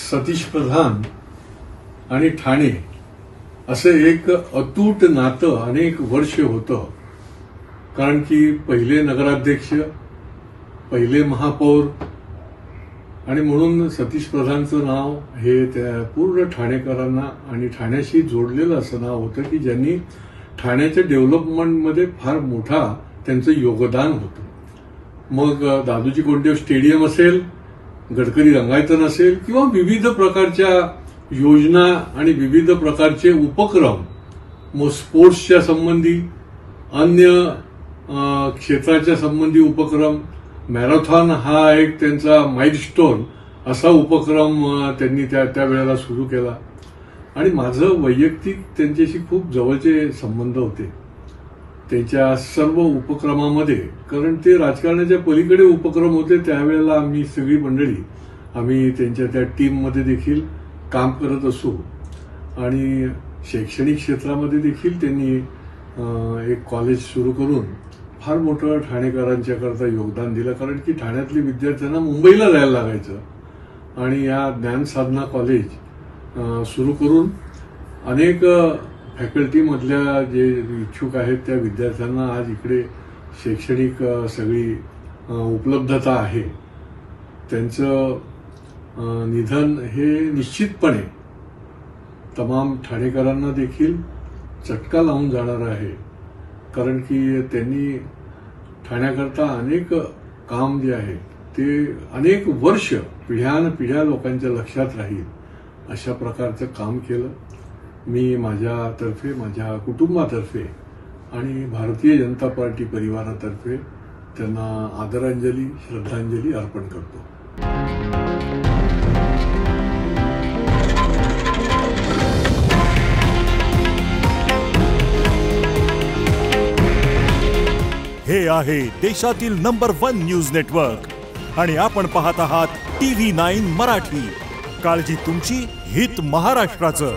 सतीश प्रधान आणि ठाणे असे एक अतूट नातं अनेक वर्ष होतं. कारण की पहिले नगराध्यक्ष, पहिले महापौर आणि म्हणून सतीश प्रधानचं नाव हे त्या पूर्ण ठाणेकरांना आणि ठाण्याशी जोडलेलं असं नाव होतं की ज्यांनी ठाण्याच्या डेव्हलपमेंटमध्ये फार मोठा त्यांचं योगदान होतं. मग दादोजी कोंडदेव स्टेडियम असेल, गडकरी रंगायतन असेल किंवा विविध प्रकारच्या योजना आणि विविध प्रकारचे उपक्रम, मग स्पोर्ट्सच्या संबंधी, अन्य क्षेत्राच्या संबंधी उपक्रम, मॅरेथॉन हा एक त्यांचा माइलस्टोन असा उपक्रम त्यांनी त्यावेळेला सुरू केला. आणि माझं वैयक्तिक त्यांच्याशी खूप जवळचे संबंध होते त्यांच्या सर्व उपक्रमामध्ये. कारण ते राजकारणाच्या पलीकडे उपक्रम होते. त्यावेळेला आम्ही सगळी मंडळी आम्ही त्यांच्या त्या टीममध्ये देखील काम करत असू आणि शैक्षणिक क्षेत्रामध्ये देखील त्यांनी एक कॉलेज सुरू करून फार मोठं ठाणेकरांच्या करता योगदान दिलं. कारण की ठाण्यातल्या विद्यार्थ्यांना मुंबईला जायला लागायचं आणि या ज्ञानसाधना कॉलेज सुरू करून अनेक फॅकल्टीमधल्या जे इच्छुक आहेत त्या विद्यार्थ्यांना आज इकडे शैक्षणिक सगळी उपलब्धता आहे. त्यांचं निधन हे निश्चितपणे तमाम ठाणेकरांना देखील चटका लावून जाणार आहे. कारण की त्यांनी ठाण्याकरता अनेक काम जे आहे ते अनेक वर्ष पिढ्यानपिढ्या लोकांच्या लक्षात राहील अशा प्रकारचं काम केलं. मी माझ्यातर्फे, माझ्या कुटुंबातर्फे आणि भारतीय जनता पार्टी परिवारातर्फे त्यांना आदरांजली, श्रद्धांजली अर्पण करतो. हे आहे देशातील नंबर 1 न्यूज नेटवर्क आणि आपण पाहत आहात TV9 मराठी. काळजी तुमची, हित महाराष्ट्राचं.